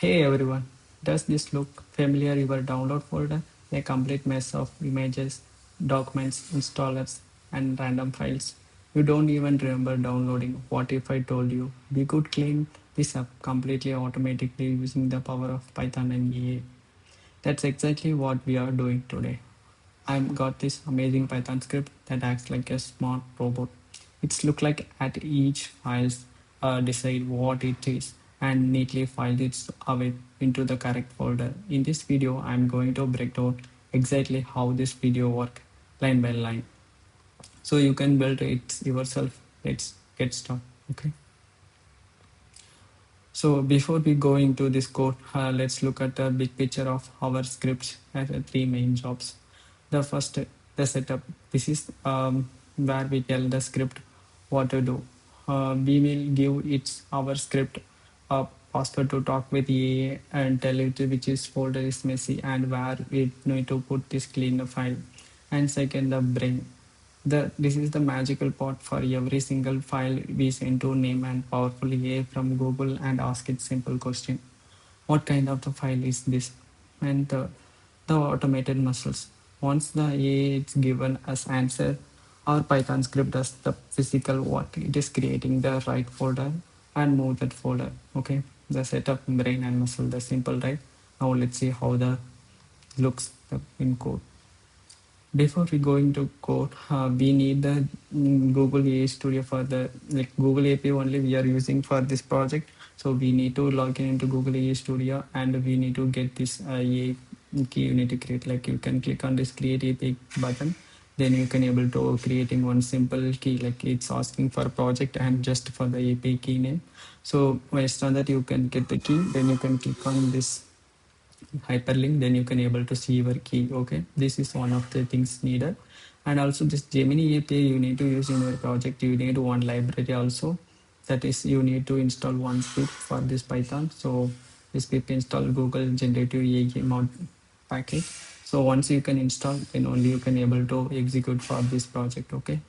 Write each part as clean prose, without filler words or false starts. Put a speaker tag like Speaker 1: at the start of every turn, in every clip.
Speaker 1: Hey everyone, does this look familiar? Your download folder, a complete mess of images, documents, installers, and random files. You don't even remember downloading. What if I told you we could clean this up completely automatically using the power of Python and EA? That's exactly what we are doing today. I've got this amazing Python script that acts like a smart robot. It's look like at each files decide what it is and neatly file it away into the correct folder. In this video, I'm going to break down exactly how this video work line by line. So you can build it yourself. Let's get started. Okay. So before we go into this code, let's look at the big picture of our scripts as three main jobs. The first, the setup. This is where we tell the script what to do. We will give it our script a password to talk with EA and tell it which is folder is messy and where we need to put this clean file. And second, the brain. This is the magical part for every single file we send to name and powerful AI from Google and ask it simple question. What kind of the file is this? And the automated muscles. Once the AI is given us answer, our Python script does the physical work. It is creating the right folder and move that folder. Okay. The setup, brain and muscle, the simple, right? Now let's see how the looks in code. Before we go into code, we need the Google AI Studio for the like Google API only we are using for this project. So we need to log in into Google AI Studio and we need to get this AI key you need to create. Like you can click on this create API button, then you can able to creating one simple key like it's asking for a project and just for the API key name. So based on that you can get the key, then you can click on this hyperlink, then you can able to see your key. Okay, this is one of the things needed. And also this Gemini API you need to use in your project. You need one library also, that is you need to install one script for this Python. So this pip install Google generative AI mod package. So once you can install, then only you can able to execute for this project. Okay,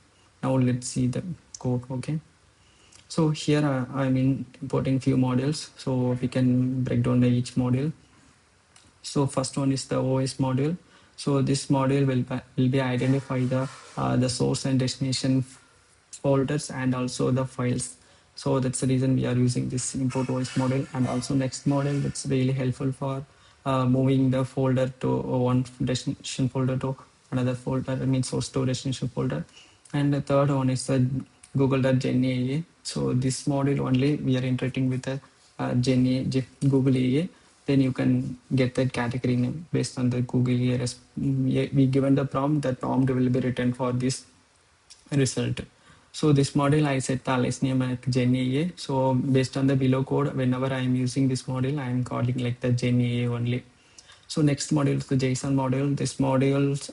Speaker 1: now let's see the code. Okay, so here I'm importing few modules, so we can break down the each module. So first one is the OS module. So this module will be identify the source and destination folders and also the files. So that's the reason we are using this import OS module. And also next module that's really helpful for moving the folder to one destination folder to another folder. I mean source to destination folder. And the third one is the Google.Gen AA. So this module only we are interacting with the Google AA, then you can get that category name based on the Google ERS. We given the prompt, that prompt will be written for this result. So this model I set the alias name like GenAA. So based on the below code, whenever I am using this model, I am calling like the GenAA only. So next module is the JSON module. This modules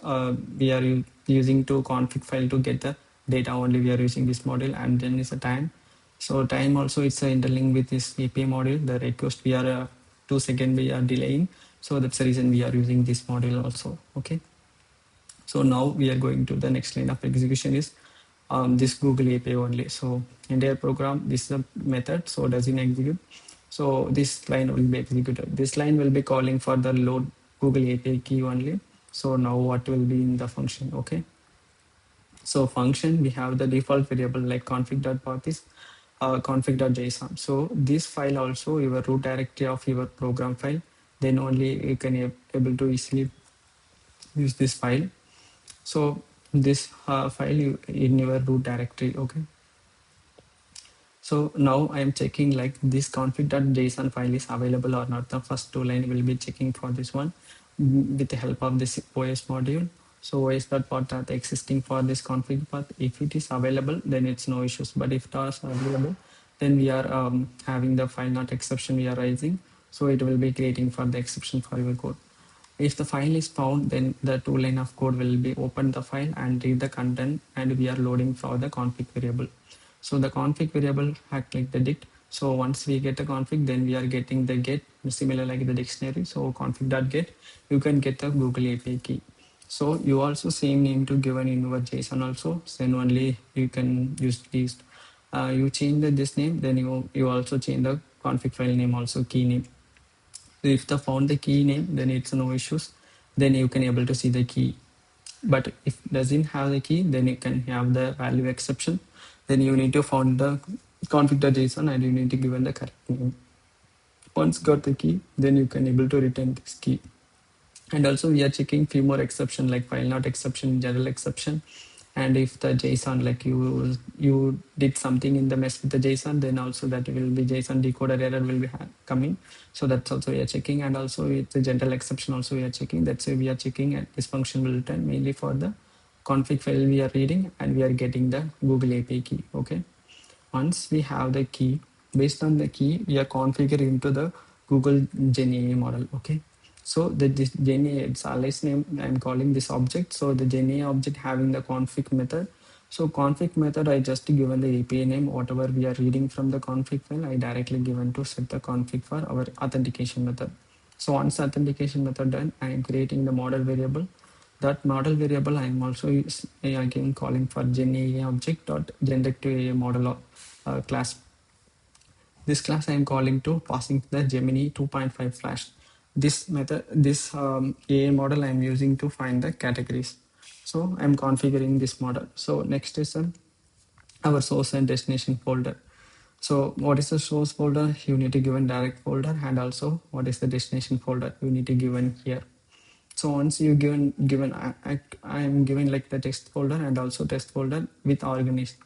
Speaker 1: we are using to config file to get the data only. We are using this module, and then is a time. So time also it's interlinked with this API module. The request we are 2 seconds we are delaying. So that's the reason we are using this module also. Okay. So now we are going to the next line of execution is this Google API only. So entire program, this is a method. So does it execute? So this line will be executed. This line will be calling for the load Google API key only. So now what will be in the function? Okay. So function, we have the default variable like config.path is config.json. So this file also your root directory of your program file. Then only you can able to easily use this file. So this file in your root directory. Okay. So now I am checking like this config.json file is available or not. The first two line will be checking for this one with the help of this OS module. So os.path are existing for this config path. If it is available, then it's no issues. But if it is available, then we are having the file not exception we are raising. So it will be creating for the exception for your code. If the file is found, then the two line of code will be open the file and read the content, and we are loading for the config variable. So the config variable act like the dict. So once we get the config, then we are getting the get, similar like the dictionary. So config.get, you can get the Google API key. So you also same name to given in your JSON also. Then only you can use these. You change this name, then you also change the config file name also key name. If the found the key name, then it's no issues. Then you can able to see the key. But if doesn't have the key, then you can have the value exception. Then you need to find the config.json and you need to give in the correct name. Once got the key, then you can able to return this key. And also we are checking few more exception like file not exception, general exception. And if the JSON, like you did something in the mess with the JSON, then also that will be JSON decoder error will be coming. So that's also we are checking. And also with the general exception also we are checking. That's why we are checking, and this function will return mainly for the config file we are reading, and we are getting the Google API key. Okay. Once we have the key, based on the key, we are configuring into the Google Gemini model. Okay. So this Gemini, it's alias name, I'm calling this object. So the Gemini object having the config method. So config method, I just given the API name, whatever we are reading from the config file, I directly given to set the config for our authentication method. So once authentication method done, I am creating the model variable. That model variable I am also again calling for Gemini object dot generate to a model class. This class I am calling to passing the Gemini 2.5 flash. This method, this AI model I am using to find the categories. So I am configuring this model. So next is our source and destination folder. So what is the source folder? You need to give a direct folder, and also what is the destination folder? You need to give in here. So once you given I am given like the text folder and also test folder with organized,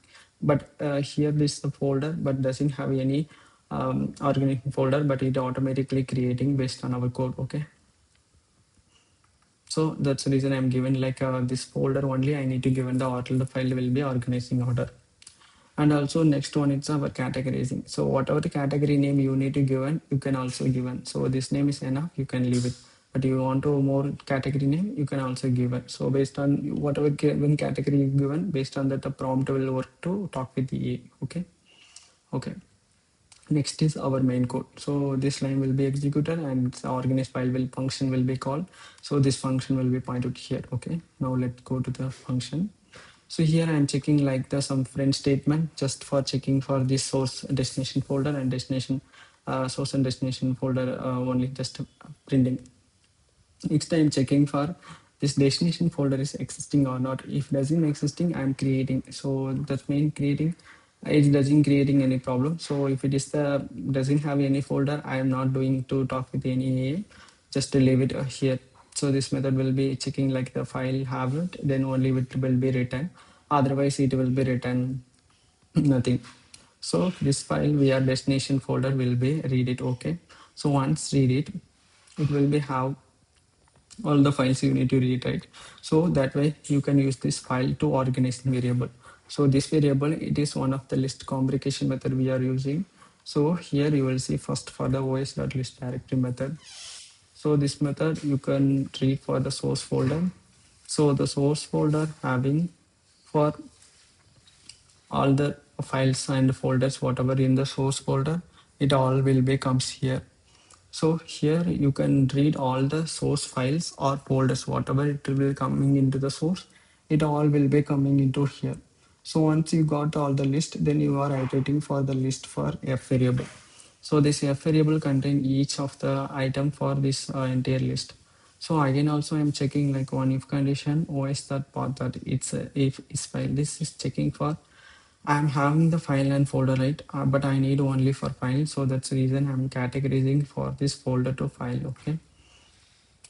Speaker 1: but here this the folder but doesn't have any organized folder, but it automatically creating based on our code. Okay, so that's the reason I'm given like this folder only. I need to given the order, the file will be organizing order. And also next one is our categorizing. So whatever the category name you need to given, you can also given. So this name is enough, you can leave it. But you want to more category name, you can also give it. So based on whatever given category you given, based on that the prompt will work to talk with the A. Okay. Okay. Next is our main code. So this line will be executed and the organized file will function will be called. So this function will be pointed here. Okay. Now let's go to the function. So here I'm checking like the some print statement just for checking for this source destination folder and destination source and destination folder only just printing. Next I'm checking for this destination folder is existing or not. If doesn't existing, I'm creating. So that means creating it doesn't creating any problem. So if it is the doesn't have any folder, I am not doing to talk with any AI, just to leave it here. So this method will be checking like the file have it, then only it will be written. Otherwise it will be written nothing. So this file via destination folder will be read it. Okay. So once read it, it will be have all the files you need to read, right? So that way you can use this file to organize the variable. So this variable, it is one of the list communication method we are using. So here you will see first for the os.list directory method. So this method you can read for the source folder. So the source folder having for all the files and folders, whatever in the source folder, it all will be comes here. So here you can read all the source files or folders, whatever it will be coming into the source, it all will be coming into here. So once you got all the list, then you are iterating for the list for f variable. So this f variable contain each of the item for this entire list. So again also I'm checking like one if condition os that path that it's a if is file. This is checking for I'm having the file and folder, right? But I need only for file. So that's the reason I'm categorizing for this folder to file. Okay.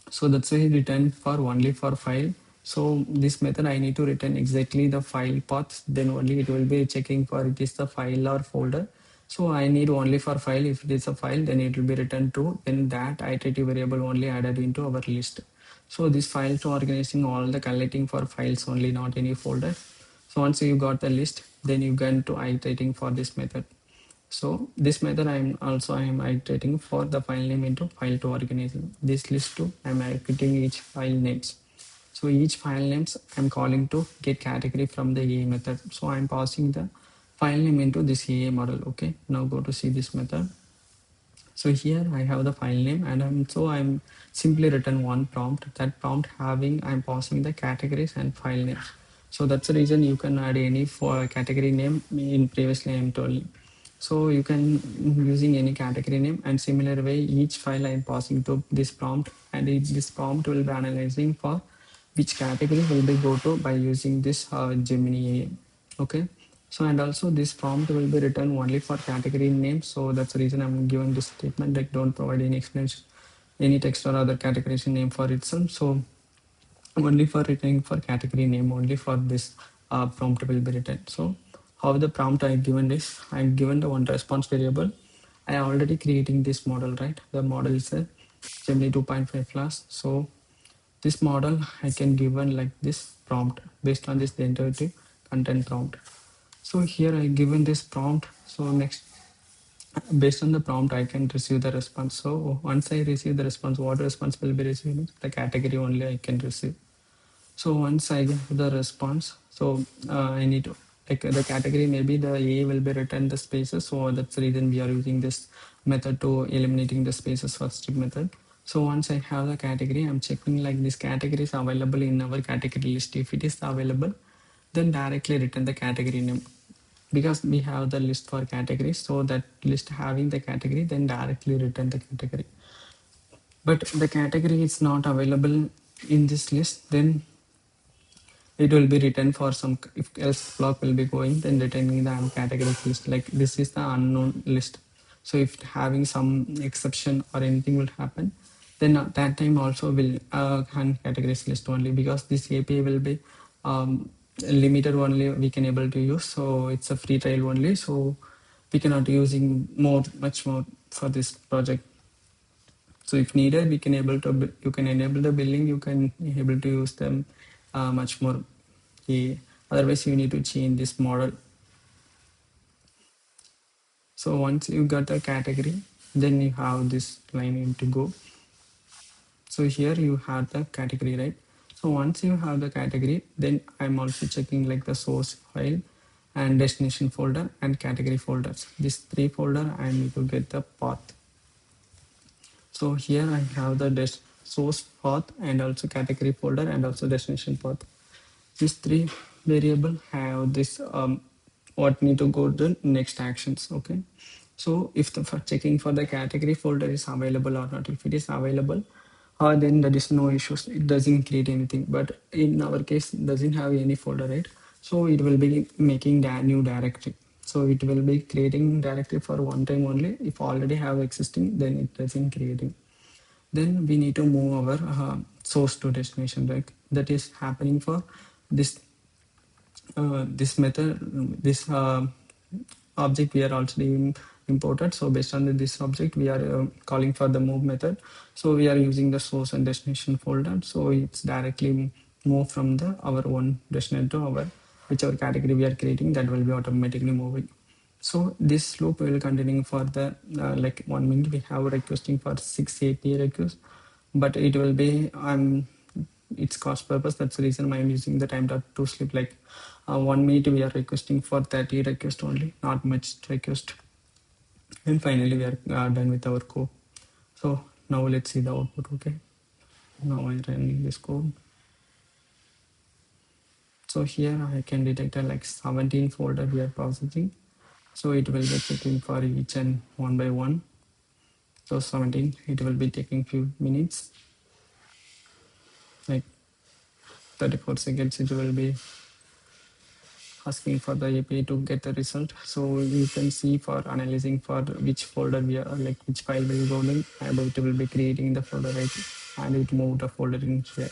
Speaker 1: So that's why return for only for file. So this method I need to return exactly the file path. Then only it will be checking for it is the file or folder. So I need only for file. If it is a file, then it will be returned true. Then that iterative variable only added into our list. So this file to organizing all the collecting for files only, not any folder. So once you got the list, then you can to iterating for this method. So this method I am iterating for the file name into file to organizing. This list too I'm iterating each file names. So each file names I'm calling to get category from the A method. So I'm passing the file name into this A model. Okay. Now go to see this method. So here I have the file name and I'm simply written one prompt. That prompt having I'm passing the categories and file names. So that's the reason you can add any for category name in previously I'm told. So you can using any category name, and similar way each file I'm passing to this prompt, and this prompt will be analyzing for which category will be go to by using this Gemini AI. Okay. So and also this prompt will be written only for category name. So that's the reason I'm giving this statement, like don't provide any explanation, any text or other categorization name for itself. So only for writing for category name, only for this prompt will be written. So how the prompt I given is, I'm given the one response variable. I already creating this model, right? The model is a Gemini 2.5 class. So this model I can given like this prompt based on this the intuitive content prompt. So here I given this prompt. So next, based on the prompt I can receive the response. So once I receive the response, what response will be received? The category only I can receive. So once I get the response, so I need to, like the category, maybe the A will be written the spaces. So that's the reason we are using this method to eliminating the spaces for strip method. So once I have the category, I'm checking like this category is available in our category list. If it is available, then directly return the category name, because we have the list for categories. So that list having the category, then directly return the category. But the category is not available in this list, then it will be written for some, if else block will be going, then returning the category list, like this is the unknown list. So if having some exception or anything will happen, then at that time also will categories list only, because this API will be limited only we can able to use. So it's a free trial only, so we cannot using much more for this project. So if needed, we can able to you can enable the billing. You can able to use them much more. Otherwise, you need to change this model. So once you got the category, then you have this line in to go. So here you have the category, right? So once you have the category, then I'm also checking like the source file and destination folder and category folders. These three folder I need to get the path. So here I have the source path and also category folder and also destination path. These three variable have this what need to go to the next actions. Okay. So if the for checking for the category folder is available or not, if it is available, then there is no issues. It doesn't create anything. But in our case, it doesn't have any folder, right? So it will be making the new directory. So it will be creating directory for one time only. If already have existing, then it doesn't creating. Then we need to move our source to destination, right? That is happening for this this method, this object we are already imported. So based on this object, we are calling for the move method. So we are using the source and destination folder. So it's directly move from the our own destination to our whichever category we are creating, that will be automatically moving. So this loop will continue for the like 1 minute. We have requesting for 6 API requests, but it will be its cost purpose. That's the reason I'm using the time dot to sleep, like 1 minute we are requesting for 30 request only, not much request. And finally we are done with our code. So now let's see the output. Okay, now I'm running this code. So here I can detect like 17 folder we are processing. So it will be checking for each and one by one. So 17, it will be taking few minutes, like 34 seconds. It will be asking for the API to get the result. So you can see for analyzing for which folder we are, like which file will go in, and it will be creating the folder, right? And it moved the folder in here.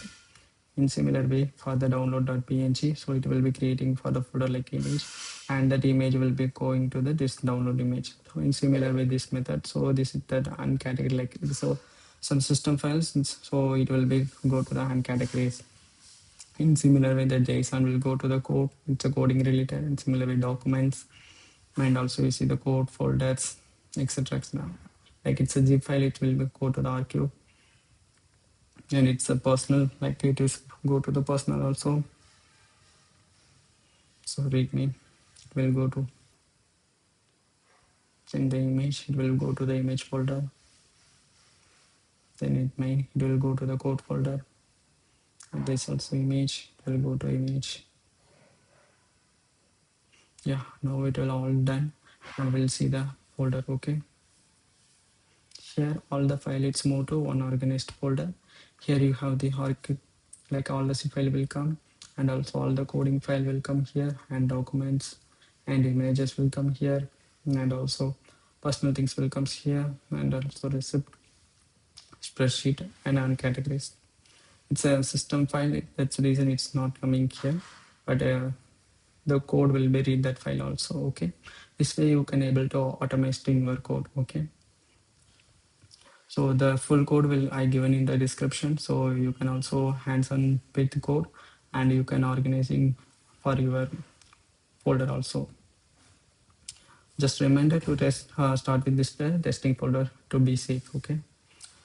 Speaker 1: In similar way for the download.png, so it will be creating for the folder like image, and that image will be going to the this download image. So in similar way this method, so this is that uncategory, like so some system files, so it will be go to the uncategories. In similar way, the JSON will go to the code. It's a coding related. In similar way, documents, and also you see the code folders, etc. Like it's a zip file, it will be go to the archive, and it's a personal, like it is go to the personal also. So readme, it will go to send the image. It will go to the image folder. Then it will go to the code folder. And this also image, it will go to image. Yeah, now it will all done. and we'll see the folder. Okay, here all the file it's moved to one organized folder. Here you have the arc, like all the C file will come, and also all the coding file will come here, and documents and images will come here, and also personal things will come here, and also receipt, spreadsheet, and uncategorized. It's a system file. That's the reason it's not coming here, but the code will be read that file also. Okay, this way you can able to automate in your code. Okay, so the full code will I given in the description, so you can also hands on with the code, and you can organizing for your folder also. Just reminder to test start with this testing folder to be safe. Okay,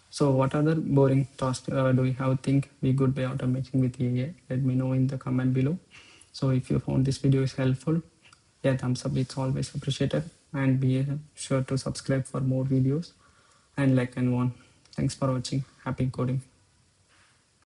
Speaker 1: so what other boring tasks do you have think we could be automating with AI? Let me know in the comment below. So if you found this video is helpful, yeah, thumbs up, it's always appreciated, and be sure to subscribe for more videos and like and one. Thanks for watching. Happy coding.